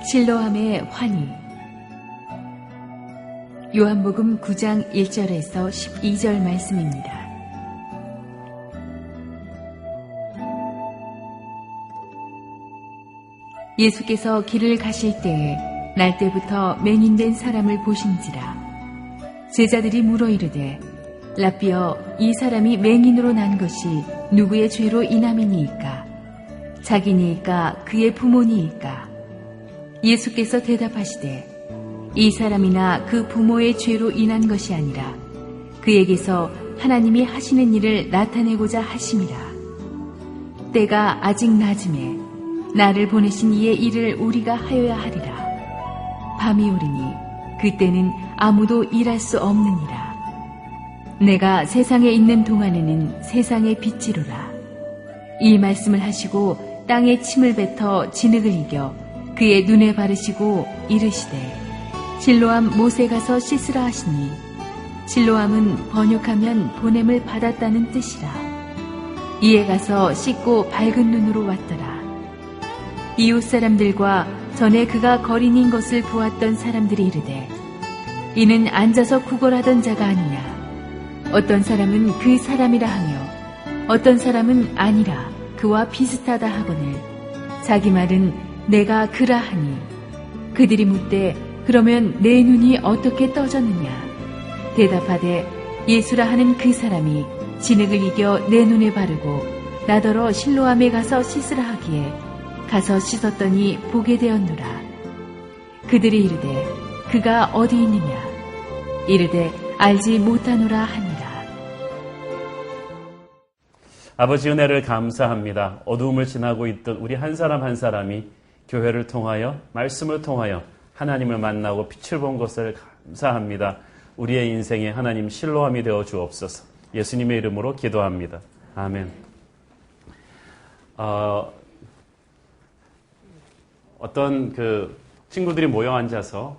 실로암의 환희. 요한복음 9장 1절에서 12절 말씀입니다. 예수께서 길을 가실 때에 날때부터 맹인된 사람을 보신지라. 제자들이 물어 이르되, 라삐여, 이 사람이 맹인으로 난 것이 누구의 죄로 인함이니이까? 자기니이까 그의 부모니이까? 예수께서 대답하시되, 이 사람이나 그 부모의 죄로 인한 것이 아니라 그에게서 하나님이 하시는 일을 나타내고자 하심이라. 때가 아직 낮음에 나를 보내신 이의 일을 우리가 하여야 하리라. 밤이 오리니 그때는 아무도 일할 수 없느니라. 내가 세상에 있는 동안에는 세상의 빛이로라. 이 말씀을 하시고 땅에 침을 뱉어 진흙을 이겨 그의 눈에 바르시고 이르시되, 실로암 못에 가서 씻으라 하시니, 실로암은 번역하면 보냄을 받았다는 뜻이라. 이에 가서 씻고 밝은 눈으로 왔더라. 이웃 사람들과 전에 그가 거린인 것을 보았던 사람들이 이르되, 이는 앉아서 구걸하던 자가 아니냐. 어떤 사람은 그 사람이라 하며 어떤 사람은 아니라 그와 비슷하다 하거늘 자기 말은 내가 그라 하니, 그들이 묻되 그러면 내 눈이 어떻게 떠졌느냐. 대답하되 예수라 하는 그 사람이 진흙을 이겨 내 눈에 바르고 나더러 실로암에 가서 씻으라 하기에 가서 씻었더니 보게 되었노라. 그들이 이르되 그가 어디 있느냐. 이르되 알지 못하노라 하니라. 아버지 은혜를 감사합니다. 어두움을 지나고 있던 우리 한 사람 한 사람이 교회를 통하여, 말씀을 통하여 하나님을 만나고 빛을 본 것을 감사합니다. 우리의 인생에 하나님 실로암이 되어 주옵소서. 예수님의 이름으로 기도합니다. 아멘. 어떤 친구들이 모여 앉아서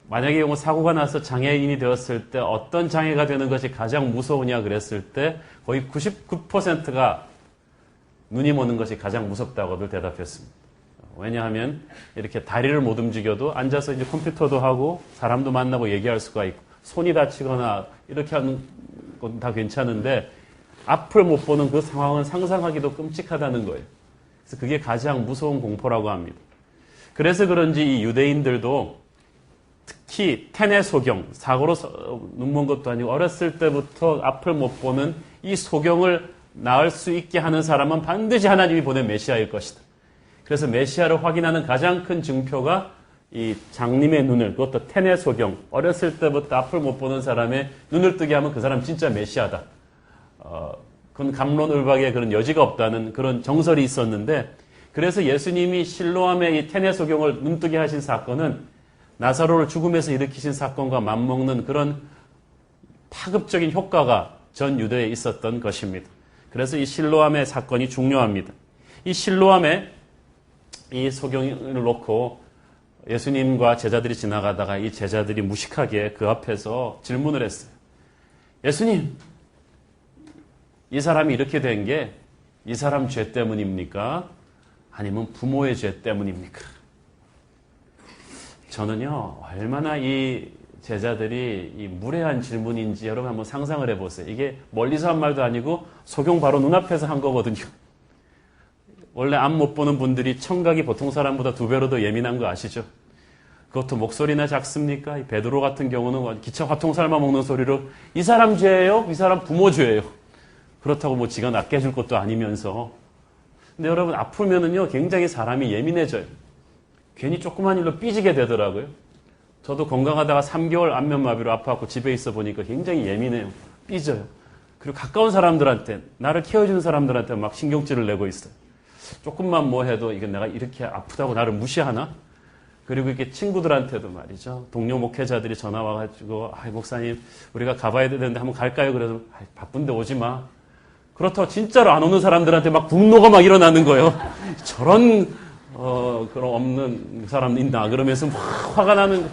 만약에 이거 사고가 나서 장애인이 되었을 때 어떤 장애가 되는 것이 가장 무서우냐 그랬을 때 거의 99%가 눈이 모는 것이 가장 무섭다고들 대답했습니다. 왜냐하면 이렇게 다리를 못 움직여도 앉아서 이제 컴퓨터도 하고 사람도 만나고 얘기할 수가 있고, 손이 다치거나 이렇게 하는 건 다 괜찮은데 앞을 못 보는 그 상황은 상상하기도 끔찍하다는 거예요. 그래서 그게 가장 무서운 공포라고 합니다. 그래서 그런지 이 유대인들도 특히 테네 소경, 사고로 눈먼 것도 아니고 어렸을 때부터 앞을 못 보는 이 소경을 나을 수 있게 하는 사람은 반드시 하나님이 보낸 메시아일 것이다. 그래서 메시아를 확인하는 가장 큰 증표가 이 장님의 눈을, 그것도 테네 소경, 어렸을 때부터 앞을 못 보는 사람의 눈을 뜨게 하면 그 사람 진짜 메시아다. 그건 갑론을박의 그런 여지가 없다는 그런 정설이 있었는데, 그래서 예수님이 실로암의 이 테네 소경을 눈뜨게 하신 사건은 나사로를 죽음에서 일으키신 사건과 맞먹는 그런 파급적인 효과가 전 유대에 있었던 것입니다. 그래서 이 실로암의 사건이 중요합니다. 이 실로암에 이 소경을 놓고 예수님과 제자들이 지나가다가 이 제자들이 무식하게 그 앞에서 질문을 했어요. 예수님, 이 사람이 이렇게 된 게 이 사람 죄 때문입니까? 아니면 부모의 죄 때문입니까? 저는요, 얼마나 이 제자들이 이 무례한 질문인지 여러분 한번 상상을 해보세요. 이게 멀리서 한 말도 아니고 소경 바로 눈앞에서 한 거거든요. 원래 앞 못 보는 분들이 청각이 보통 사람보다 2배로 더 예민한 거 아시죠? 그것도 목소리나 작습니까? 이 베드로 같은 경우는 기차 화통 삶아 먹는 소리로 이 사람 죄예요? 이 사람 부모 죄예요? 그렇다고 뭐 지가 낫게 해줄 것도 아니면서. 근데 여러분 아프면은요 굉장히 사람이 예민해져요. 괜히 조그만 일로 삐지게 되더라고요. 저도 건강하다가 3개월 안면마비로 아파갖고 집에 있어 보니까 굉장히 예민해요. 삐져요. 그리고 가까운 사람들한테, 나를 케어해주는 사람들한테 막 신경질을 내고 있어요. 조금만 뭐 해도 이게 내가 이렇게 아프다고 나를 무시하나? 그리고 이렇게 친구들한테도 말이죠. 동료 목회자들이 전화 와가지고, 목사님, 우리가 가봐야 되는데 한번 갈까요? 그래서, 바쁜데 오지 마. 그렇다고 진짜로 안 오는 사람들한테 막 분노가 막 일어나는 거예요. 저런, 그런 없는 사람 있나? 그러면서 막 화가 나는,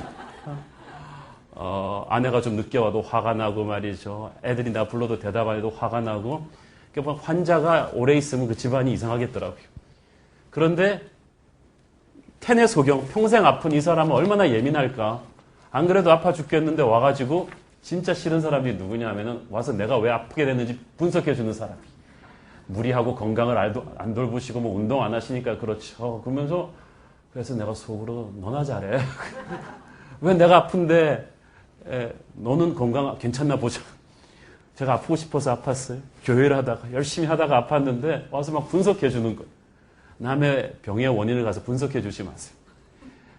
아내가 좀 늦게 와도 화가 나고 말이죠. 애들이 나 불러도 대답 안 해도 화가 나고. 그러니까 환자가 오래 있으면 그 집안이 이상하겠더라고요. 그런데 텐의 소경, 평생 아픈 이 사람은 얼마나 예민할까? 안 그래도 아파 죽겠는데 와가지고 진짜 싫은 사람이 누구냐 하면은 와서 내가 왜 아프게 됐는지 분석해주는 사람이. 무리하고 건강을 안 돌보시고 뭐 운동 안 하시니까 그렇죠. 그러면서 그래서 내가 속으로 너나 잘해. 왜 내가 아픈데 너는 건강 괜찮나 보자. 제가 아프고 싶어서 아팠어요. 교회를 하다가 열심히 하다가 아팠는데 와서 막 분석해 주는 거예요. 남의 병의 원인을 가서 분석해 주지 마세요.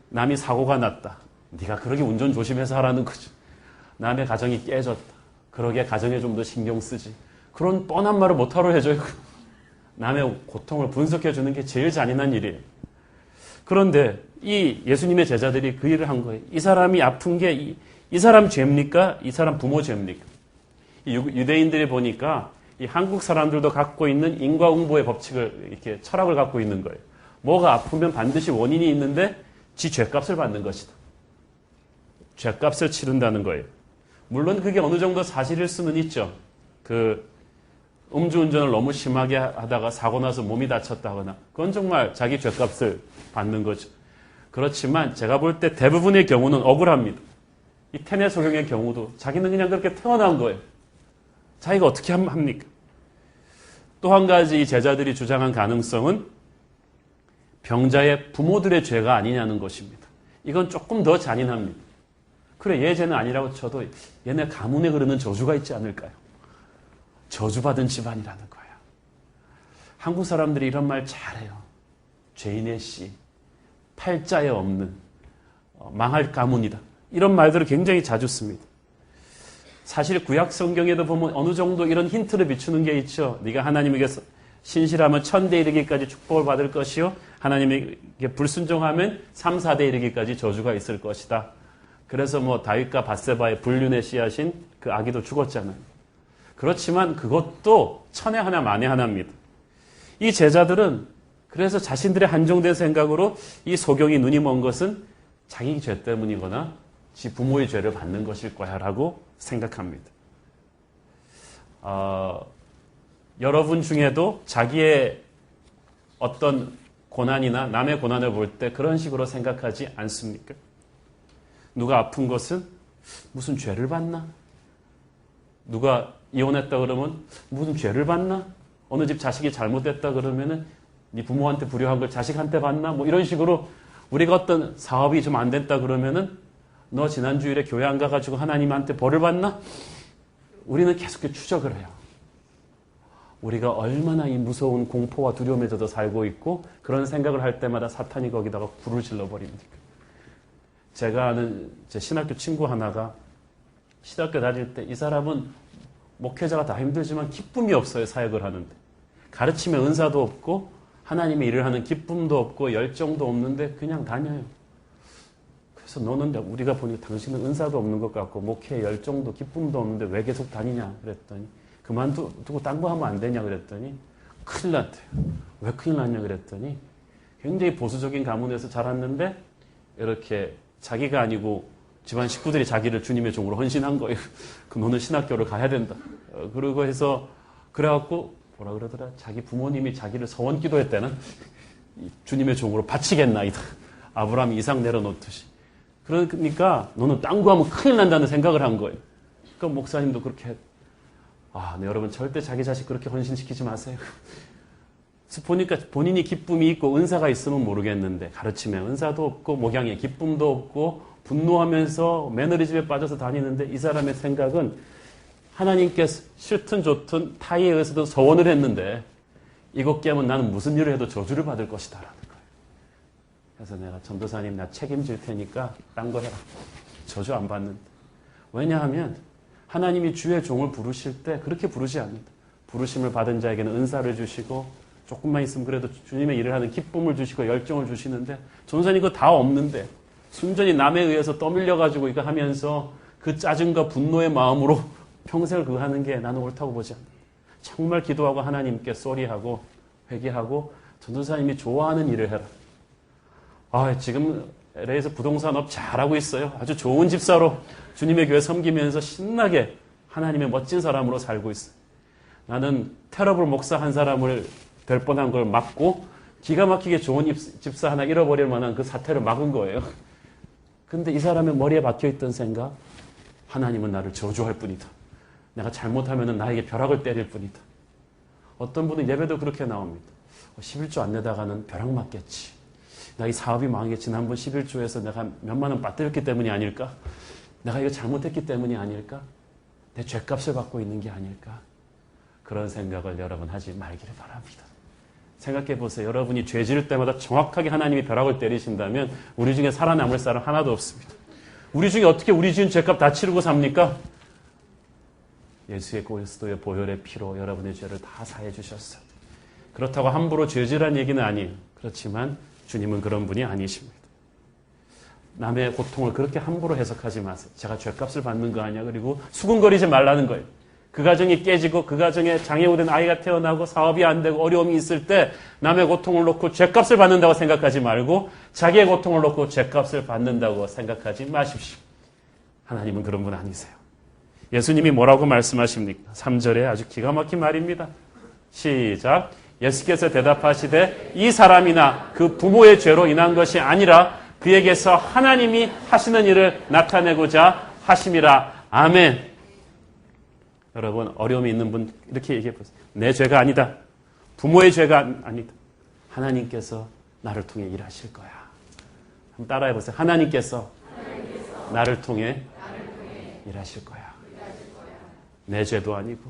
남이 사고가 났다. 네가 그러게 운전 조심해서 하라는 거죠. 남의 가정이 깨졌다. 그러게 가정에 좀 더 신경 쓰지. 그런 뻔한 말을 못하러 해줘요. 남의 고통을 분석해 주는 게 제일 잔인한 일이에요. 그런데 이 예수님의 제자들이 그 일을 한 거예요. 이 사람이 아픈 게 이 사람 죄입니까? 이 사람 부모 죄입니까? 유대인들이 보니까 이 한국 사람들도 갖고 있는 인과응보의 법칙을 이렇게 철학을 갖고 있는 거예요. 뭐가 아프면 반드시 원인이 있는데 지 죄값을 받는 것이다. 죄값을 치른다는 거예요. 물론 그게 어느 정도 사실일 수는 있죠. 음주운전을 너무 심하게 하다가 사고 나서 몸이 다쳤다거나 그건 정말 자기 죄값을 받는 거죠. 그렇지만 제가 볼 때 대부분의 경우는 억울합니다. 이 텐의 소경의 경우도 자기는 그냥 그렇게 태어난 거예요. 자기가 어떻게 합니까? 또 한 가지 이 제자들이 주장한 가능성은 병자의 부모들의 죄가 아니냐는 것입니다. 이건 조금 더 잔인합니다. 그래, 얘 죄는 아니라고 쳐도 얘네 가문에 흐르는 저주가 있지 않을까요? 저주받은 집안이라는 거야. 한국 사람들이 이런 말 잘해요. 죄인의 씨, 팔자에 없는, 망할 가문이다. 이런 말들을 굉장히 자주 씁니다. 사실 구약 성경에도 보면 어느 정도 이런 힌트를 비추는 게 있죠. 네가 하나님에게 신실하면 1000대 이르기까지 축복을 받을 것이요. 하나님에게 불순종하면 3, 4대 이르기까지 저주가 있을 것이다. 그래서 뭐 다윗과 밧세바의 불륜의 씨앗인 그 아기도 죽었잖아요. 그렇지만 그것도 천에 하나 만에 하나입니다. 이 제자들은 그래서 자신들의 한정된 생각으로 이 소경이 눈이 먼 것은 자기 죄 때문이거나 지 부모의 죄를 받는 것일 거야 라고 생각합니다. 여러분 중에도 자기의 어떤 고난이나 남의 고난을 볼 때 그런 식으로 생각하지 않습니까? 누가 아픈 것은 무슨 죄를 받나? 누가 이혼했다 그러면 무슨 죄를 받나? 어느 집 자식이 잘못됐다 그러면은 네 부모한테 불효한 걸 자식한테 받나? 뭐 이런 식으로 우리가 어떤 사업이 좀 안 됐다 그러면은 너 지난주일에 교회 안 가가지고 하나님한테 벌을 받나? 우리는 계속 추적을 해요. 우리가 얼마나 이 무서운 공포와 두려움에 젖어 살고 있고 그런 생각을 할 때마다 사탄이 거기다가 불을 질러버립니다. 제가 아는 제 신학교 친구 하나가 신학교 다닐 때 이 사람은 목회자가 다 힘들지만 기쁨이 없어요. 사역을 하는데. 가르침에 은사도 없고 하나님의 일을 하는 기쁨도 없고 열정도 없는데 그냥 다녀요. 그래서 너는 우리가 보니까 당신은 은사도 없는 것 같고 목회에 열정도 기쁨도 없는데 왜 계속 다니냐 그랬더니 그만두고 딴 거 하면 안 되냐 그랬더니 큰일 났대요. 왜 큰일 났냐 그랬더니 굉장히 보수적인 가문에서 자랐는데 이렇게 자기가 아니고 집안 식구들이 자기를 주님의 종으로 헌신한 거예요. 그 너는 신학교를 가야 된다. 그러고 해서 그래갖고 뭐라 그러더라. 자기 부모님이 자기를 서원 기도했다는 주님의 종으로 바치겠나이다. 아브라함이 이삭 내려놓듯이. 그러니까 너는 딴 거 하면 큰일 난다는 생각을 한 거예요. 그러니까 목사님도 그렇게 네, 여러분 절대 자기 자식 그렇게 헌신시키지 마세요. 그래서 보니까 본인이 기쁨이 있고 은사가 있으면 모르겠는데 가르침에 은사도 없고 목양에 기쁨도 없고 분노하면서 매너리즘에 빠져서 다니는데 이 사람의 생각은 하나님께서 싫든 좋든 타의에 의해서도 서원을 했는데 이것 깨면 나는 무슨 일을 해도 저주를 받을 것이다 라는 거예요. 그래서 내가 전도사님 나 책임질 테니까 딴 거 해라. 저주 안 받는다. 왜냐하면 하나님이 주의 종을 부르실 때 그렇게 부르지 않는다. 부르심을 받은 자에게는 은사를 주시고 조금만 있으면 그래도 주님의 일을 하는 기쁨을 주시고 열정을 주시는데 전도사님 그거 다 없는데 순전히 남에 의해서 떠밀려가지고 이거 하면서 그 짜증과 분노의 마음으로 평생을 그거 하는 게 나는 옳다고 보지 않는다. 정말 기도하고 하나님께 쏘리하고 회개하고 전도사님이 좋아하는 일을 해라. 지금 LA에서 부동산업 잘하고 있어요. 아주 좋은 집사로 주님의 교회 섬기면서 신나게 하나님의 멋진 사람으로 살고 있어요. 나는 테러블 목사 한 사람을 될 뻔한 걸 막고 기가 막히게 좋은 집사 하나 잃어버릴 만한 그 사태를 막은 거예요. 근데 이 사람의 머리에 박혀있던 생각, 하나님은 나를 저주할 뿐이다. 내가 잘못하면 나에게 벼락을 때릴 뿐이다. 어떤 분은 예배도 그렇게 나옵니다. 11조 안 내다가는 벼락 맞겠지. 나 이 사업이 망하겠지. 지난번 11조에서 내가 몇만 원 빠뜨렸기 때문이 아닐까? 내가 이거 잘못했기 때문이 아닐까? 내 죗값을 받고 있는 게 아닐까? 그런 생각을 여러분 하지 말기를 바랍니다. 생각해 보세요. 여러분이 죄 지을 때마다 정확하게 하나님이 벼락을 때리신다면 우리 중에 살아남을 사람 하나도 없습니다. 우리 중에 어떻게 우리 지은 죄값 다 치르고 삽니까? 예수의 그리스도의 보혈의 피로 여러분의 죄를 다 사해 주셨어요. 그렇다고 함부로 죄 지으라는 얘기는 아니에요. 그렇지만 주님은 그런 분이 아니십니다. 남의 고통을 그렇게 함부로 해석하지 마세요. 제가 죄값을 받는 거 아니야. 그리고 수군거리지 말라는 거예요. 그 가정이 깨지고 그 가정에 장애우된 아이가 태어나고 사업이 안 되고 어려움이 있을 때 남의 고통을 놓고 죄값을 받는다고 생각하지 말고 자기의 고통을 놓고 죄값을 받는다고 생각하지 마십시오. 하나님은 그런 분 아니세요. 예수님이 뭐라고 말씀하십니까? 3절에 아주 기가 막힌 말입니다. 시작. 예수께서 대답하시되 이 사람이나 그 부모의 죄로 인한 것이 아니라 그에게서 하나님이 하시는 일을 나타내고자 하심이라. 아멘. 여러분, 어려움이 있는 분 이렇게 얘기해 보세요. 내 죄가 아니다. 부모의 죄가 아니다. 하나님께서 나를 통해 일하실 거야. 한번 따라해 보세요. 하나님께서 나를 통해 일하실 거야. 내 죄도 아니고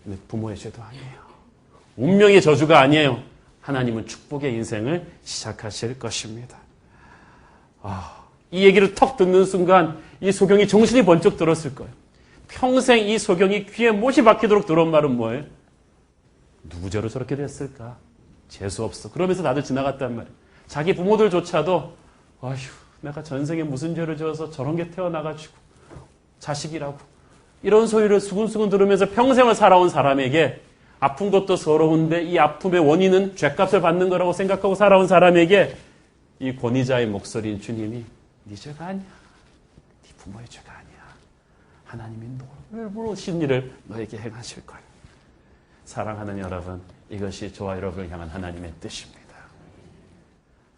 내 부모의 죄도 아니에요. 운명의 저주가 아니에요. 하나님은 축복의 인생을 시작하실 것입니다. 이 얘기를 턱 듣는 순간 이 소경이 정신이 번쩍 들었을 거예요. 평생 이 소경이 귀에 못이 박히도록 들어온 말은 뭐예요? 누구 죄로 저렇게 됐을까? 재수없어. 그러면서 나도 지나갔단 말이에요. 자기 부모들조차도 아휴, 내가 전생에 무슨 죄를 지어서 저런 게 태어나가지고 자식이라고 이런 소리를 수근수근 들으면서 평생을 살아온 사람에게 아픈 것도 서러운데 이 아픔의 원인은 죄값을 받는 거라고 생각하고 살아온 사람에게 이 권위자의 목소리인 주님이 네 죄가 아니야. 네 부모의 죄가 아니야. 하나님이 너를 모르신 일을 너에게 행하실 거예요. 사랑하는 여러분, 이것이 저와 여러분을 향한 하나님의 뜻입니다.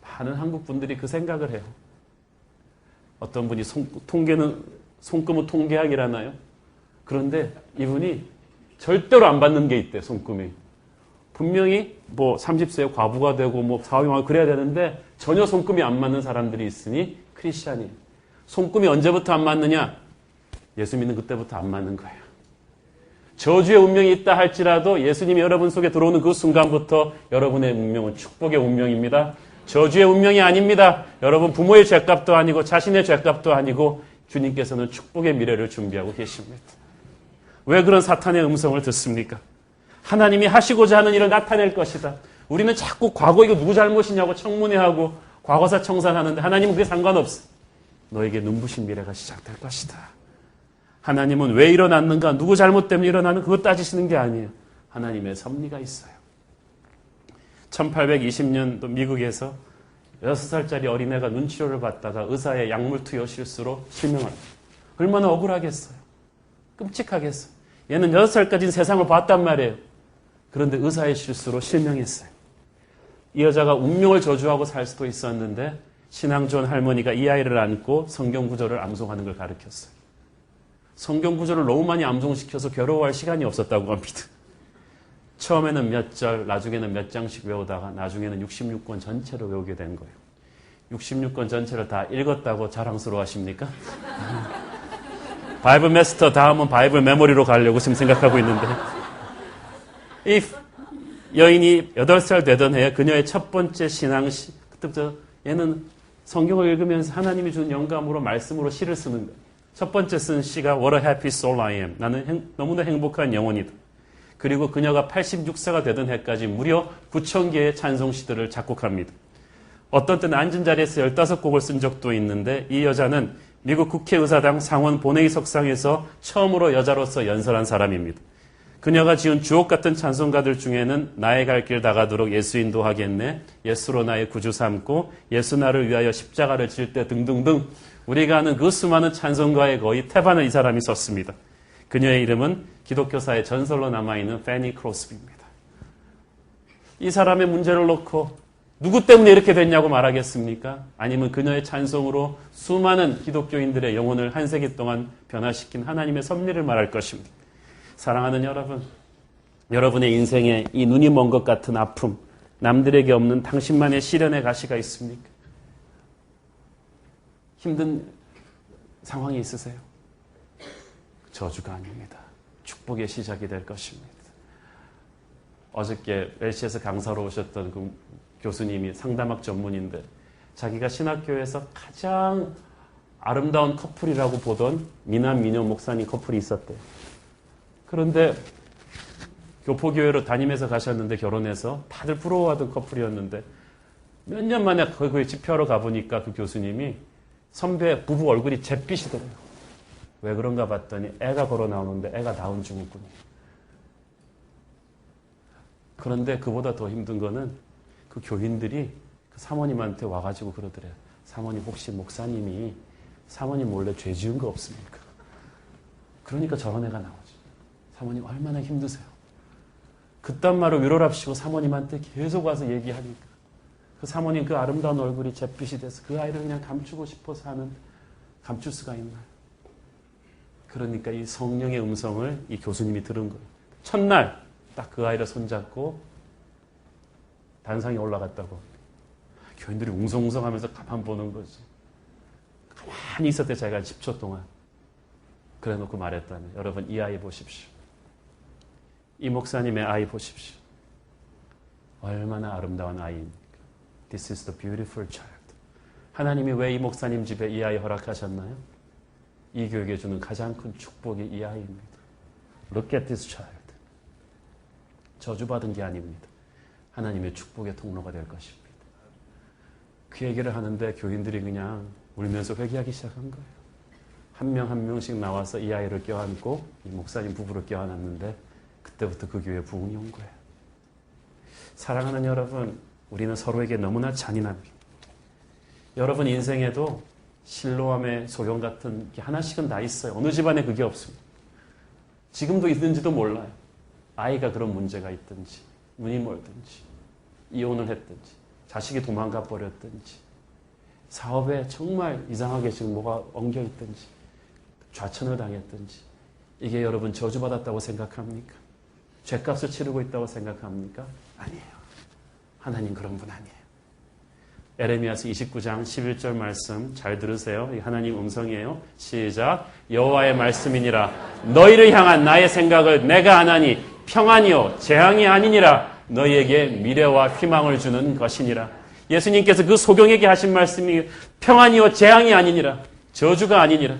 많은 한국 분들이 그 생각을 해요. 어떤 분이 손금은 통계학이라나요? 그런데 이분이 절대로 안 받는 게 있대, 손금이. 분명히 30세에 과부가 되고 사업이 망하고 그래야 되는데 전혀 손금이 안 맞는 사람들이 있으니 크리스찬이에요. 손금이 언제부터 안 맞느냐? 예수 믿는 그때부터 안 맞는 거예요. 저주의 운명이 있다 할지라도 예수님이 여러분 속에 들어오는 그 순간부터 여러분의 운명은 축복의 운명입니다. 저주의 운명이 아닙니다. 여러분 부모의 죄값도 아니고 자신의 죄값도 아니고 주님께서는 축복의 미래를 준비하고 계십니다. 왜 그런 사탄의 음성을 듣습니까? 하나님이 하시고자 하는 일을 나타낼 것이다. 우리는 자꾸 과거 이거 누구 잘못이냐고 청문회하고 과거사 청산하는데 하나님은 그게 상관없어. 너에게 눈부신 미래가 시작될 것이다. 하나님은 왜 일어났는가, 누구 잘못 때문에 일어나는 그거 따지시는 게 아니에요. 하나님의 섭리가 있어요. 1820년도 미국에서 6살짜리 어린애가 눈치료를 받다가 의사의 약물 투여 실수로 실명합니다. 얼마나 억울하겠어요. 끔찍하겠어요. 얘는 6살까지는 세상을 봤단 말이에요. 그런데 의사의 실수로 실명했어요. 이 여자가 운명을 저주하고 살 수도 있었는데 신앙 좋은 할머니가 이 아이를 안고 성경 구절을 암송하는 걸 가르쳤어요. 성경 구절을 너무 많이 암송시켜서 괴로워할 시간이 없었다고 합니다. 처음에는 몇 절, 나중에는 몇 장씩 외우다가 나중에는 66권 전체로 외우게 된 거예요. 66권 전체를 다 읽었다고 자랑스러워 하십니까? 바이블 마스터 다음은 바이블 메모리로 가려고 지금 생각하고 있는데 이 여인이 8살 되던 해에 그녀의 첫 번째 신앙시 그때부터 얘는 성경을 읽으면서 하나님이 준 영감으로 말씀으로 시를 쓰는 거예요. 첫 번째 쓴 시가 What a happy soul I am. 나는 너무나 행복한 영혼이다. 그리고 그녀가 86세가 되던 해까지 무려 9,000개의 찬송시들을 작곡합니다. 어떤 때는 앉은 자리에서 15곡을 쓴 적도 있는데 이 여자는 미국 국회의사당 상원 본회의 석상에서 처음으로 여자로서 연설한 사람입니다. 그녀가 지은 주옥 같은 찬송가들 중에는 나의 갈 길 다가도록 예수 인도하겠네, 예수로 나의 구주 삼고, 예수 나를 위하여 십자가를 질 때 등등등 우리가 아는 그 수많은 찬송가의 거의 태반을 이 사람이 썼습니다. 그녀의 이름은 기독교사의 전설로 남아있는 패니 크로스비입니다. 이 사람의 문제를 놓고 누구 때문에 이렇게 됐냐고 말하겠습니까? 아니면 그녀의 찬송으로 수많은 기독교인들의 영혼을 한 세기 동안 변화시킨 하나님의 섭리를 말할 것입니다. 사랑하는 여러분, 여러분의 인생에 이 눈이 먼 것 같은 아픔, 남들에게 없는 당신만의 시련의 가시가 있습니까? 힘든 상황이 있으세요? 저주가 아닙니다. 축복의 시작이 될 것입니다. 어저께 웰시에서 강사로 오셨던 그 교수님이 상담학 전문인데 자기가 신학교에서 가장 아름다운 커플이라고 보던 미남 미녀 목사님 커플이 있었대요. 그런데 교포교회로 다니면서 가셨는데 결혼해서 다들 부러워하던 커플이었는데 몇 년 만에 거기 집회하러 가보니까 그 교수님이 선배 부부 얼굴이 잿빛이더래요. 왜 그런가 봤더니 애가 걸어 나오는데 애가 다운 증후군이에요. 그런데 그보다 더 힘든 거는 그 교인들이 그 사모님한테 와가지고 그러더래요. 사모님 혹시 목사님이 사모님 몰래 죄 지은 거 없습니까? 그러니까 저런 애가 나오죠. 사모님 얼마나 힘드세요. 그딴 말을 위로랍시고 사모님한테 계속 와서 얘기하니까 그 사모님 그 아름다운 얼굴이 잿빛이 돼서 그 아이를 그냥 감추고 싶어서 하는 감출 수가 있나요? 그러니까 이 성령의 음성을 이 교수님이 들은 거예요. 첫날 딱 그 아이를 손잡고 단상에 올라갔다고. 교인들이 웅성웅성하면서 가만 보는 거지. 가만히 있었대 자기가 10초 동안. 그래 놓고 말했다면 여러분 이 아이 보십시오. 이 목사님의 아이 보십시오. 얼마나 아름다운 아이입니까? This is the beautiful child. 하나님이 왜 이 목사님 집에 이 아이 허락하셨나요? 이 교육에 주는 가장 큰 축복이 이 아이입니다. Look at this child. 저주받은 게 아닙니다. 하나님의 축복의 통로가 될 것입니다. 그 얘기를 하는데 교인들이 그냥 울면서 회개하기 시작한 거예요. 한 명 한 명씩 나와서 이 아이를 껴안고 이 목사님 부부를 껴안았는데 그때부터 그 교회에 부흥이 온 거예요. 사랑하는 여러분, 우리는 서로에게 너무나 잔인합니다. 여러분 인생에도 실로암의 소경 같은 게 하나씩은 다 있어요. 어느 집안에 그게 없습니다. 지금도 있는지도 몰라요. 아이가 그런 문제가 있든지, 눈이 멀든지, 이혼을 했든지, 자식이 도망가 버렸든지, 사업에 정말 이상하게 지금 뭐가 엉겨 있든지, 좌천을 당했든지, 이게 여러분 저주받았다고 생각합니까? 죗값을 치르고 있다고 생각합니까? 아니에요. 하나님 그런 분 아니에요. 에레미야서 29장 11절 말씀 잘 들으세요. 하나님 음성이에요. 시작. 여호와의 말씀이니라. 너희를 향한 나의 생각을 내가 아나니 평안이요 재앙이 아니니라. 너희에게 미래와 희망을 주는 것이니라. 예수님께서 그 소경에게 하신 말씀이 평안이요 재앙이 아니니라. 저주가 아니니라.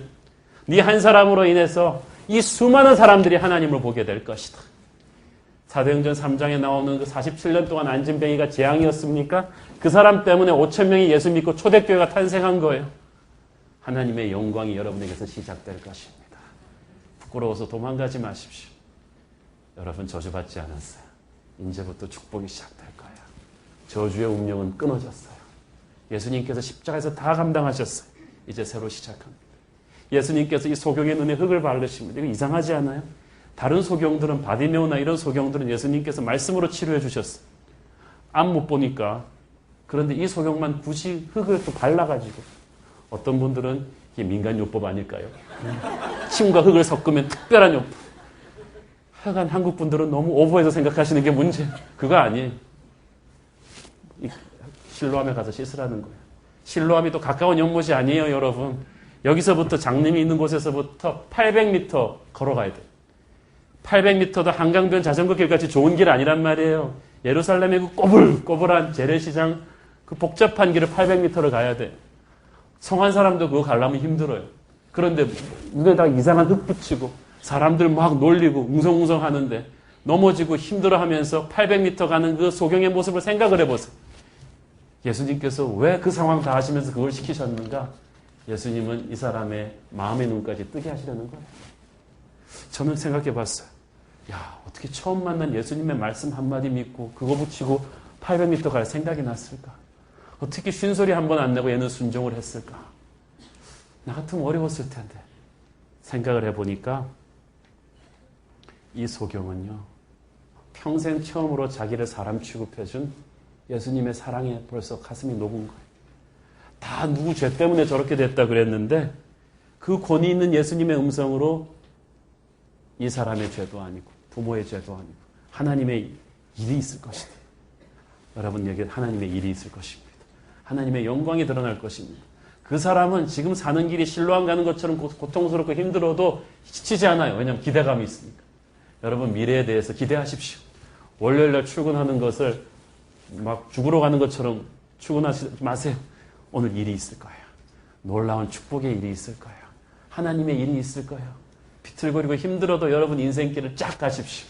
네 한 사람으로 인해서 이 수많은 사람들이 하나님을 보게 될 것이다. 사도행전 3장에 나오는 그 47년 동안 안진뱅이가 재앙이었습니까? 그 사람 때문에 5,000명이 예수 믿고 초대교회가 탄생한 거예요. 하나님의 영광이 여러분에게서 시작될 것입니다. 부끄러워서 도망가지 마십시오. 여러분 저주받지 않았어요. 이제부터 축복이 시작될 거예요. 저주의 운명은 끊어졌어요. 예수님께서 십자가에서 다 감당하셨어요. 이제 새로 시작합니다. 예수님께서 이 소경의 눈에 흙을 바르십니다. 이거 이상하지 않아요? 다른 소경들은 바디메오나 이런 소경들은 예수님께서 말씀으로 치료해 주셨어요. 암 못 보니까. 그런데 이 소경만 굳이 흙을 또 발라가지고 어떤 분들은 이게 민간요법 아닐까요? 침과 흙을 섞으면 특별한 요법. 하여간 한국 분들은 너무 오버해서 생각하시는 게 문제. 그거 아니에요. 실로암에 가서 씻으라는 거예요. 실로암이 또 가까운 연못이 아니에요, 여러분. 여기서부터 장님이 있는 곳에서부터 800m 걸어가야 돼요. 800m도 한강변 자전거 길같이 좋은 길 아니란 말이에요. 예루살렘의 그 꼬불꼬불한 재래시장 그 복잡한 길을 800m를 가야 돼요. 성한 사람도 그거 가려면 힘들어요. 그런데 눈에다가 이상한 흙 붙이고 사람들 막 놀리고 웅성웅성 하는데 넘어지고 힘들어하면서 800m 가는 그 소경의 모습을 생각을 해보세요. 예수님께서 왜 그 상황 다 하시면서 그걸 시키셨는가? 예수님은 이 사람의 마음의 눈까지 뜨게 하시려는 거예요. 저는 생각해 봤어요. 야, 어떻게 처음 만난 예수님의 말씀 한마디 믿고 그거 붙이고 800m 갈 생각이 났을까? 어떻게 쉰소리 한 번 안 내고 얘는 순종을 했을까? 나 같으면 어려웠을 텐데. 생각을 해보니까 이 소경은요, 평생 처음으로 자기를 사람 취급해준 예수님의 사랑에 벌써 가슴이 녹은 거예요. 다 누구 죄 때문에 저렇게 됐다 그랬는데 그 권위 있는 예수님의 음성으로 이 사람의 죄도 아니고 부모의 죄도 아니고 하나님의 일이 있을 것이다. 여러분, 여기 하나님의 일이 있을 것입니다. 하나님의 영광이 드러날 것입니다. 그 사람은 지금 사는 길이 실로암 가는 것처럼 고통스럽고 힘들어도 지치지 않아요. 왜냐하면 기대감이 있으니까. 여러분, 미래에 대해서 기대하십시오. 월요일날 출근하는 것을 막 죽으러 가는 것처럼 출근하지 마세요. 오늘 일이 있을 거예요. 놀라운 축복의 일이 있을 거예요. 하나님의 일이 있을 거예요. 비틀거리고 힘들어도 여러분 인생길을 쫙 가십시오.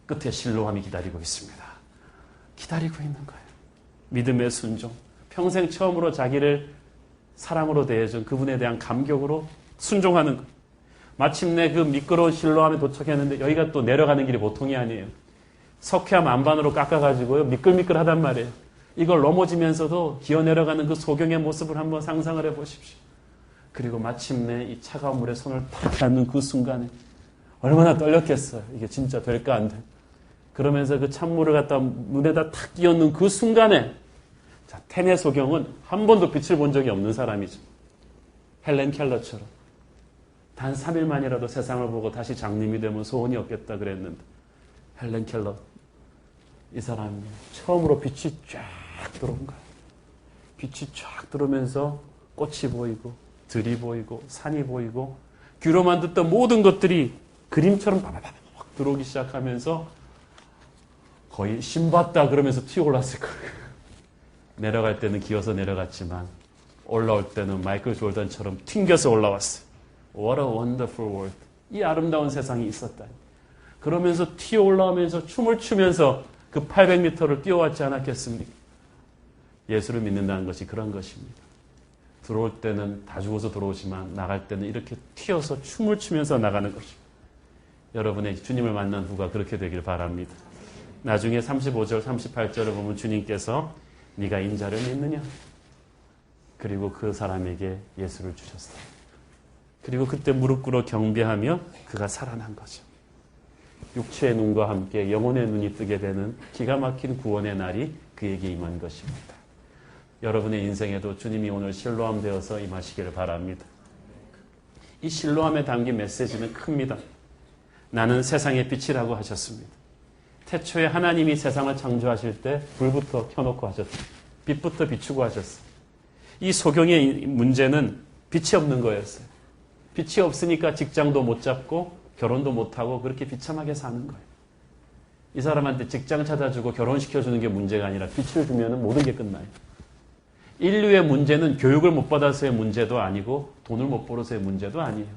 끝에 실로암이 기다리고 있습니다. 기다리고 있는 거예요. 믿음의 순종. 평생 처음으로 자기를 사랑으로 대해준 그분에 대한 감격으로 순종하는 거예요. 마침내 그 미끄러운 실로암에 도착했는데 여기가 또 내려가는 길이 보통이 아니에요. 석회암 안반으로 깎아가지고요. 미끌미끌하단 말이에요. 이걸 넘어지면서도 기어 내려가는 그 소경의 모습을 한번 상상을 해보십시오. 그리고 마침내 이 차가운 물에 손을 탁 닿는 그 순간에 얼마나 떨렸겠어요. 이게 진짜 될까 안 돼. 그러면서 그 찬물을 갖다 눈에다 탁 끼얹는 그 순간에 자, 테네 소경은 한 번도 빛을 본 적이 없는 사람이죠. 헬렌 켈러처럼. 단 3일만이라도 세상을 보고 다시 장님이 되면 소원이 없겠다 그랬는데 헬렌 켈러 이 사람이 처음으로 빛이 쫙 들어온 거예요. 빛이 쫙 들어오면서 꽃이 보이고 들이 보이고 산이 보이고 귀로만 듣던 모든 것들이 그림처럼 바바바박 들어오기 시작하면서 거의 신봤다 그러면서 튀어올랐을 거예요. 내려갈 때는 기어서 내려갔지만 올라올 때는 마이클 조던처럼 튕겨서 올라왔어요. What a wonderful world. 이 아름다운 세상이 있었다니. 그러면서 튀어 올라오면서 춤을 추면서 그 800m를 뛰어왔지 않았겠습니까? 예수를 믿는다는 것이 그런 것입니다. 들어올 때는 다 죽어서 들어오지만 나갈 때는 이렇게 튀어서 춤을 추면서 나가는 것입니다. 여러분의 주님을 만난 후가 그렇게 되길 바랍니다. 나중에 35절, 38절을 보면 주님께서 네가 인자를 믿느냐? 그리고 그 사람에게 예수를 주셨어요. 그리고 그때 무릎 꿇어 경배하며 그가 살아난 거죠. 육체의 눈과 함께 영혼의 눈이 뜨게 되는 기가 막힌 구원의 날이 그에게 임한 것입니다. 여러분의 인생에도 주님이 오늘 실로암 되어서 임하시기를 바랍니다. 이 실로암에 담긴 메시지는 큽니다. 나는 세상의 빛이라고 하셨습니다. 태초에 하나님이 세상을 창조하실 때 불부터 켜놓고 하셨어요. 빛부터 비추고 하셨어요. 이 소경의 문제는 빛이 없는 거였어요. 빛이 없으니까 직장도 못 잡고 결혼도 못하고 그렇게 비참하게 사는 거예요. 이 사람한테 직장 찾아주고 결혼시켜주는 게 문제가 아니라 빛을 주면 모든 게 끝나요. 인류의 문제는 교육을 못 받아서의 문제도 아니고 돈을 못 벌어서의 문제도 아니에요.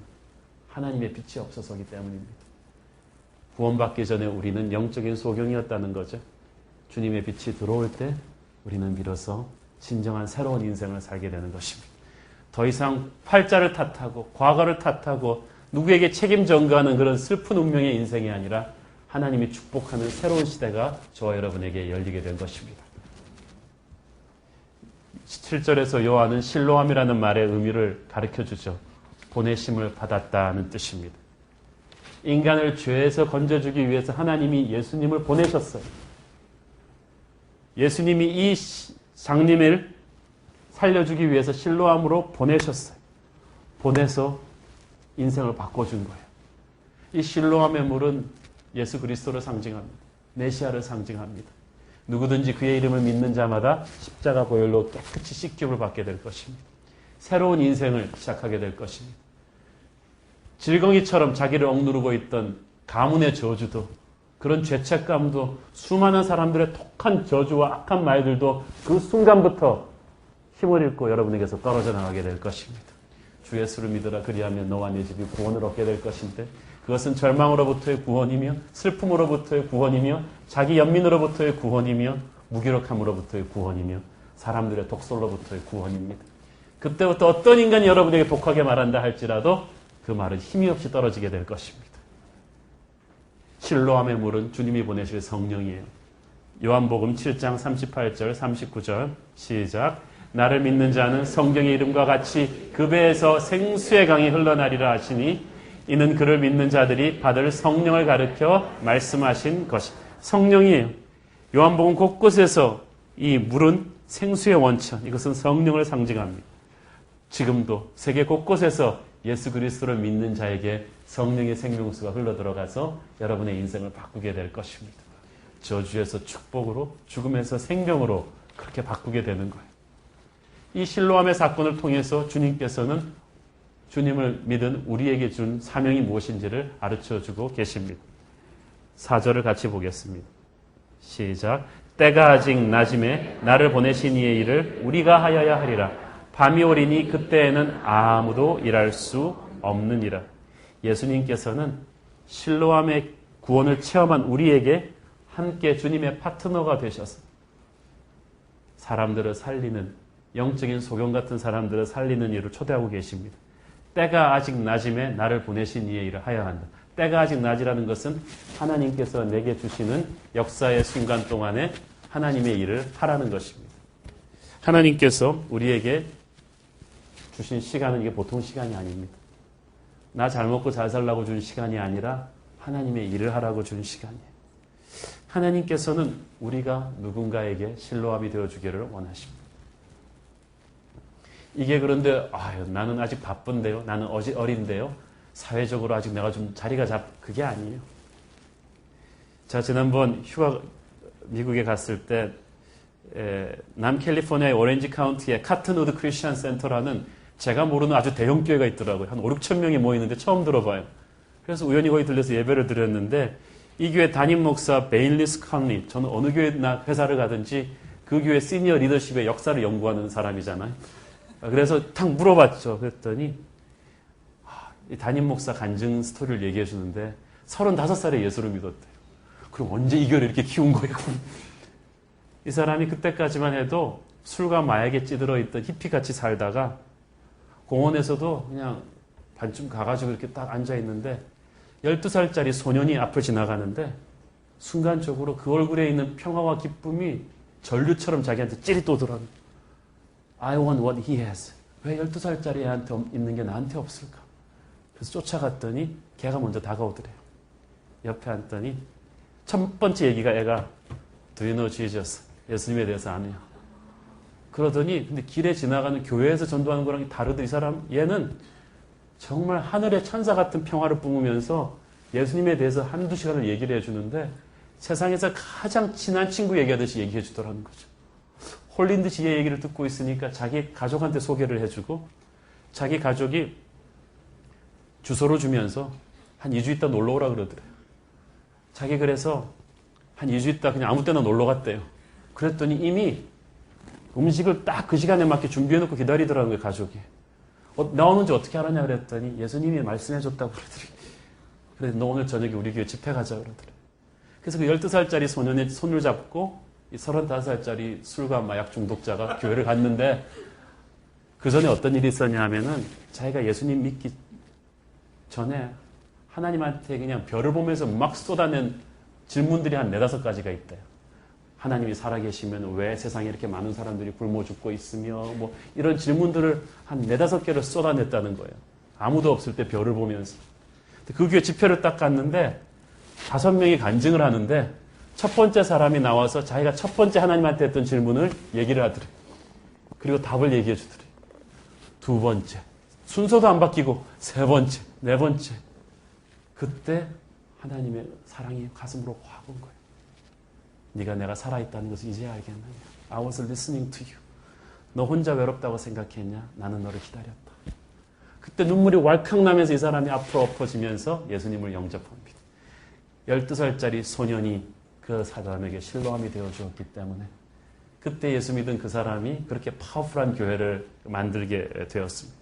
하나님의 빛이 없어서기 때문입니다. 구원받기 전에 우리는 영적인 소경이었다는 거죠. 주님의 빛이 들어올 때 우리는 비로소 진정한 새로운 인생을 살게 되는 것입니다. 더 이상 팔자를 탓하고 과거를 탓하고 누구에게 책임 전가하는 그런 슬픈 운명의 인생이 아니라 하나님이 축복하는 새로운 시대가 저와 여러분에게 열리게 된 것입니다. 7절에서 요한은 실로암이라는 말의 의미를 가르쳐주죠. 보내심을 받았다는 뜻입니다. 인간을 죄에서 건져주기 위해서 하나님이 예수님을 보내셨어요. 예수님이 이 장님을 살려주기 위해서 실로암으로 보내셨어요. 보내서 인생을 바꿔준 거예요. 이 실로암의 물은 예수 그리스도를 상징합니다. 메시아를 상징합니다. 누구든지 그의 이름을 믿는 자마다 십자가 보혈로 깨끗이 씻김을 받게 될 것입니다. 새로운 인생을 시작하게 될 것입니다. 질겅이처럼 자기를 억누르고 있던 가문의 저주도 그런 죄책감도 수많은 사람들의 독한 저주와 악한 말들도 그 순간부터 힘을 잃고 여러분에게서 떨어져 나가게 될 것입니다. 주 예수를 믿으라 그리하면 너와 네 집이 구원을 얻게 될 것인데 그것은 절망으로부터의 구원이며 슬픔으로부터의 구원이며 자기 연민으로부터의 구원이며 무기력함으로부터의 구원이며 사람들의 독설로부터의 구원입니다. 그때부터 어떤 인간이 여러분에게 독하게 말한다 할지라도 그 말은 힘이 없이 떨어지게 될 것입니다. 실로암의 물은 주님이 보내실 성령이에요. 요한복음 7장 38절 39절 시작. 나를 믿는 자는 성경의 이름과 같이 그 배에서 생수의 강이 흘러나리라 하시니 이는 그를 믿는 자들이 받을 성령을 가르쳐 말씀하신 것이 성령이에요. 요한복음 곳곳에서 이 물은 생수의 원천, 이것은 성령을 상징합니다. 지금도 세계 곳곳에서 예수 그리스도를 믿는 자에게 성령의 생명수가 흘러들어가서 여러분의 인생을 바꾸게 될 것입니다. 저주에서 축복으로, 죽음에서 생명으로 그렇게 바꾸게 되는 거예요. 이 실로암의 사건을 통해서 주님께서는 주님을 믿은 우리에게 준 사명이 무엇인지를 가르쳐주고 계십니다. 4절을 같이 보겠습니다. 시작. 때가 아직 낮음에 나를 보내신 이의 일을 우리가 하여야 하리라. 밤이 오리니 그때에는 아무도 일할 수 없느니라. 예수님께서는 실로암의 구원을 체험한 우리에게 함께 주님의 파트너가 되셔서 사람들을 살리는, 영적인 소경 같은 사람들을 살리는 일을 초대하고 계십니다. 때가 아직 낮음에 나를 보내신 이의 일을 하여야 한다. 때가 아직 낮이라는 것은 하나님께서 내게 주시는 역사의 순간 동안에 하나님의 일을 하라는 것입니다. 하나님께서 우리에게 주신 시간은 이게 보통 시간이 아닙니다. 나 잘 먹고 잘 살라고 준 시간이 아니라 하나님의 일을 하라고 준 시간이에요. 하나님께서는 우리가 누군가에게 실로암이 되어주기를 원하십니다. 이게 그런데 나는 아직 바쁜데요. 나는 어린데요. 사회적으로 아직 내가 좀 자리가 그게 아니에요. 제가 지난번 휴가 미국에 갔을 때 남캘리포니아의 오렌지 카운티에 카튼우드 크리스천 센터라는 제가 모르는 아주 대형 교회가 있더라고요. 한 5, 6천 명이 모이는데 처음 들어봐요. 그래서 우연히 거기 들려서 예배를 드렸는데 이 교회 담임 목사 베일리스 컨리, 저는 어느 교회나 회사를 가든지 그 교회 시니어 리더십의 역사를 연구하는 사람이잖아요. 그래서 탁 물어봤죠. 그랬더니 이 담임 목사 간증 스토리를 얘기해 주는데 35살에 예수를 믿었대요. 그럼 언제 이 교회를 이렇게 키운 거예요? 이 사람이 그때까지만 해도 술과 마약에 찌들어 있던 히피같이 살다가 공원에서도 그냥 반쯤 가가지고 이렇게 딱 앉아 있는데 12살짜리 소년이 앞을 지나가는데 순간적으로 그 얼굴에 있는 평화와 기쁨이 전류처럼 자기한테 찌릿 오더라고요. I want what he has. 왜 12살짜리 애한테 있는 게 나한테 없을까? 그래서 쫓아갔더니 걔가 먼저 다가오더래요. 옆에 앉더니 첫 번째 얘기가 애가 Do you know Jesus? 예수님에 대해서 아네요. 그러더니 근데 길에 지나가는 교회에서 전도하는 거랑 다르더 이 사람 얘는 정말 하늘의 천사 같은 평화를 뿜으면서 예수님에 대해서 한두 시간을 얘기를 해주는데 세상에서 가장 친한 친구 얘기하듯이 얘기해 주더라는 거죠. 홀린 듯이 얘 얘기를 듣고 있으니까 자기 가족한테 소개를 해주고 자기 가족이 주소를 주면서 한 2주 있다 놀러 오라 그러더래요. 자기 그래서 한 2주 있다 그냥 아무 때나 놀러 갔대요. 그랬더니 이미 음식을 딱 그 시간에 맞게 준비해놓고 기다리더라는 거예요, 가족이. 나오는지 어떻게 알았냐 그랬더니 예수님이 말씀해줬다고 그러더래요. 그래서 너 오늘 저녁에 우리 교회 집회 가자 그러더래요. 그래서 그 12살짜리 소년의 손을 잡고 이 35살짜리 술과 마약 중독자가 교회를 갔는데 그 전에 어떤 일이 있었냐 하면은 자기가 예수님 믿기 전에 하나님한테 그냥 별을 보면서 막 쏟아낸 질문들이 한 4-5가지가 있대요. 하나님이 살아계시면 왜 세상에 이렇게 많은 사람들이 굶어 죽고 있으며 뭐 이런 질문들을 한 4-5개를 쏟아냈다는 거예요. 아무도 없을 때 별을 보면서. 그 교회 집회를 딱 갔는데 5명이 간증을 하는데 첫 번째 사람이 나와서 자기가 첫 번째 하나님한테 했던 질문을 얘기를 하더래요. 그리고 답을 얘기해 주더래요. 2번째. 순서도 안 바뀌고 3번째, 4번째. 그때 하나님의 사랑이 가슴으로 확 온 거예요. 네가 내가 살아있다는 것을 이제 알겠느냐. I was listening to you. 너 혼자 외롭다고 생각했냐? 나는 너를 기다렸다. 그때 눈물이 왈칵 나면서 이 사람이 앞으로 엎어지면서 예수님을 영접합니다. 12살짜리 소년이 그 사람에게 실로암이 되어주었기 때문에 그때 예수 믿은 그 사람이 그렇게 파워풀한 교회를 만들게 되었습니다.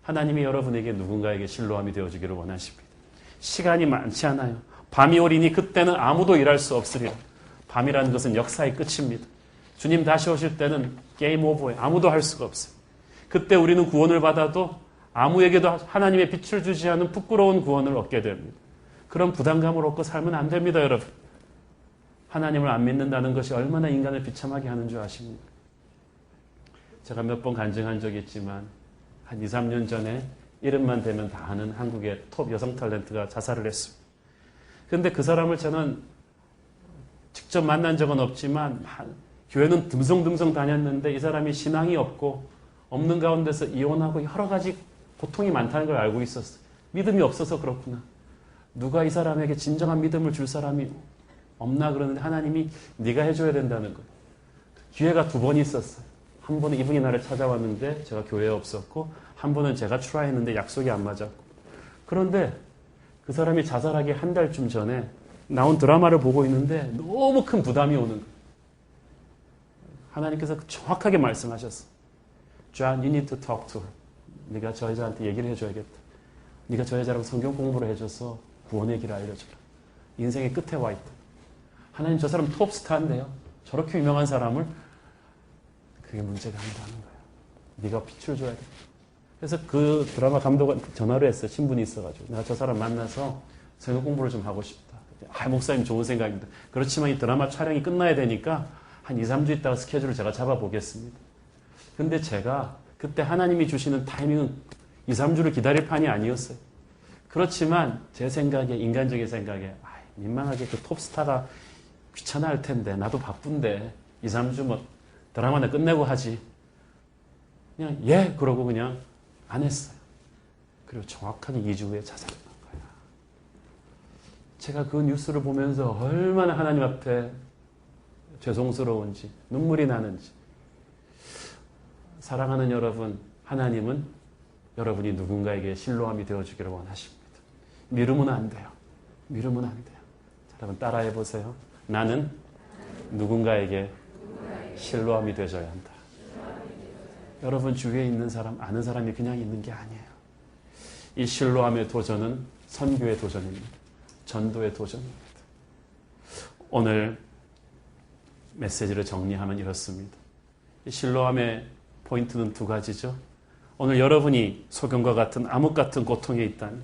하나님이 여러분에게 누군가에게 실로암이 되어주기를 원하십니다. 시간이 많지 않아요. 밤이 오리니 그때는 아무도 일할 수 없으리라. 밤이라는 것은 역사의 끝입니다. 주님 다시 오실 때는 게임 오버예요. 아무도 할 수가 없어요. 그때 우리는 구원을 받아도 아무에게도 하나님의 빛을 주지 않은 부끄러운 구원을 얻게 됩니다. 그런 부담감을 얻고 살면 안 됩니다, 여러분. 하나님을 안 믿는다는 것이 얼마나 인간을 비참하게 하는 줄 아십니까? 제가 몇 번 간증한 적이 있지만 한 2, 3년 전에 이름만 대면 다 아는 한국의 톱 여성 탤런트가 자살을 했습니다. 그런데 그 사람을 저는 직접 만난 적은 없지만 교회는 듬성듬성 다녔는데 이 사람이 신앙이 없는 가운데서 이혼하고 여러 가지 고통이 많다는 걸 알고 있었어요. 믿음이 없어서 그렇구나. 누가 이 사람에게 진정한 믿음을 줄 사람이 없나 그러는데 하나님이 네가 해줘야 된다는 거예요. 기회가 2번 있었어요. 한 번은 이분이 나를 찾아왔는데 제가 교회에 없었고, 한 번은 제가 출하했는데 약속이 안 맞았고. 그런데 그 사람이 자살하기 한 달쯤 전에 나온 드라마를 보고 있는데 너무 큰 부담이 오는 거예요. 하나님께서 정확하게 말씀하셨어. John, you need to talk to her. 네가 저 여자한테 얘기를 해줘야겠다. 네가 저 여자랑 성경 공부를 해줘서 구원의 길을 알려줘라. 인생의 끝에 와 있다. 하나님, 저 사람 톱스타인데요. 저렇게 유명한 사람을. 그게 문제가 아니라는 거예요. 네가 빛을 줘야겠다. 그래서 그 드라마 감독한테 전화를 했어요. 친분이 있어가지고. 내가 저 사람 만나서 성경 공부를 좀 하고 싶다. 목사님 좋은 생각입니다. 그렇지만 이 드라마 촬영이 끝나야 되니까 한 2, 3주 있다가 스케줄을 제가 잡아보겠습니다. 근데 제가 그때 하나님이 주시는 타이밍은 2, 3주를 기다릴 판이 아니었어요. 그렇지만 제 생각에, 인간적인 생각에 민망하게 그 톱스타가 귀찮아 할 텐데 나도 바쁜데 2, 3주 뭐 드라마나 끝내고 하지. 그냥 예 그러고 그냥 안 했어요. 그리고 정확하게 2주 후에 자살한 거야. 제가 그 뉴스를 보면서 얼마나 하나님 앞에 죄송스러운지 눈물이 나는지. 사랑하는 여러분, 하나님은 여러분이 누군가에게 실로함이 되어주기를 원하십니다. 미루면 안 돼요. 미루면 안 돼요. 자, 여러분 따라해 보세요. 나는 누군가에게 실로함이 되어줘야 한다. 여러분 주위에 있는 사람, 아는 사람이 그냥 있는 게 아니에요. 이 실로함의 도전은 선교의 도전입니다. 전도의 도전입니다. 오늘 메시지를 정리하면 이렇습니다. 이 실로함의 포인트는 2가지죠. 오늘 여러분이 소경과 같은 암흑 같은 고통에 있다면,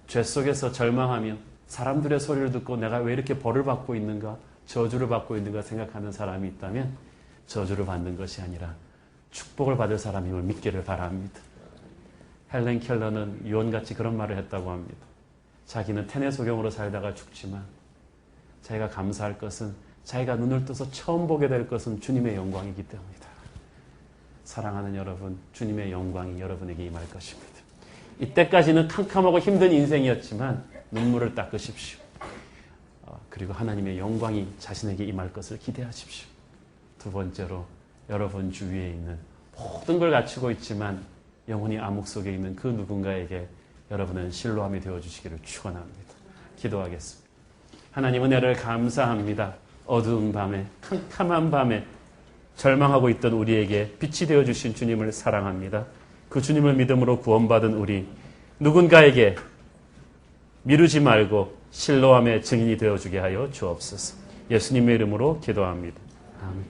죄 속에서 절망하며 사람들의 소리를 듣고 내가 왜 이렇게 벌을 받고 있는가, 저주를 받고 있는가 생각하는 사람이 있다면 저주를 받는 것이 아니라 축복을 받을 사람임을 믿기를 바랍니다. 헬렌 켈러는 유언같이 그런 말을 했다고 합니다. 자기는 테네 소경으로 살다가 죽지만 자기가 감사할 것은 자기가 눈을 떠서 처음 보게 될 것은 주님의 영광이기 때문이다. 사랑하는 여러분, 주님의 영광이 여러분에게 임할 것입니다. 이때까지는 캄캄하고 힘든 인생이었지만 눈물을 닦으십시오. 그리고 하나님의 영광이 자신에게 임할 것을 기대하십시오. 2번째로 여러분 주위에 있는 모든 걸 갖추고 있지만 영혼이 암흑 속에 있는 그 누군가에게 여러분은 실로함이 되어주시기를 축원합니다. 기도하겠습니다. 하나님 은혜를 감사합니다. 어두운 밤에, 캄캄한 밤에 절망하고 있던 우리에게 빛이 되어주신 주님을 사랑합니다. 그 주님을 믿음으로 구원받은 우리 누군가에게 미루지 말고 실로함의 증인이 되어주게 하여 주옵소서. 예수님의 이름으로 기도합니다. 아멘.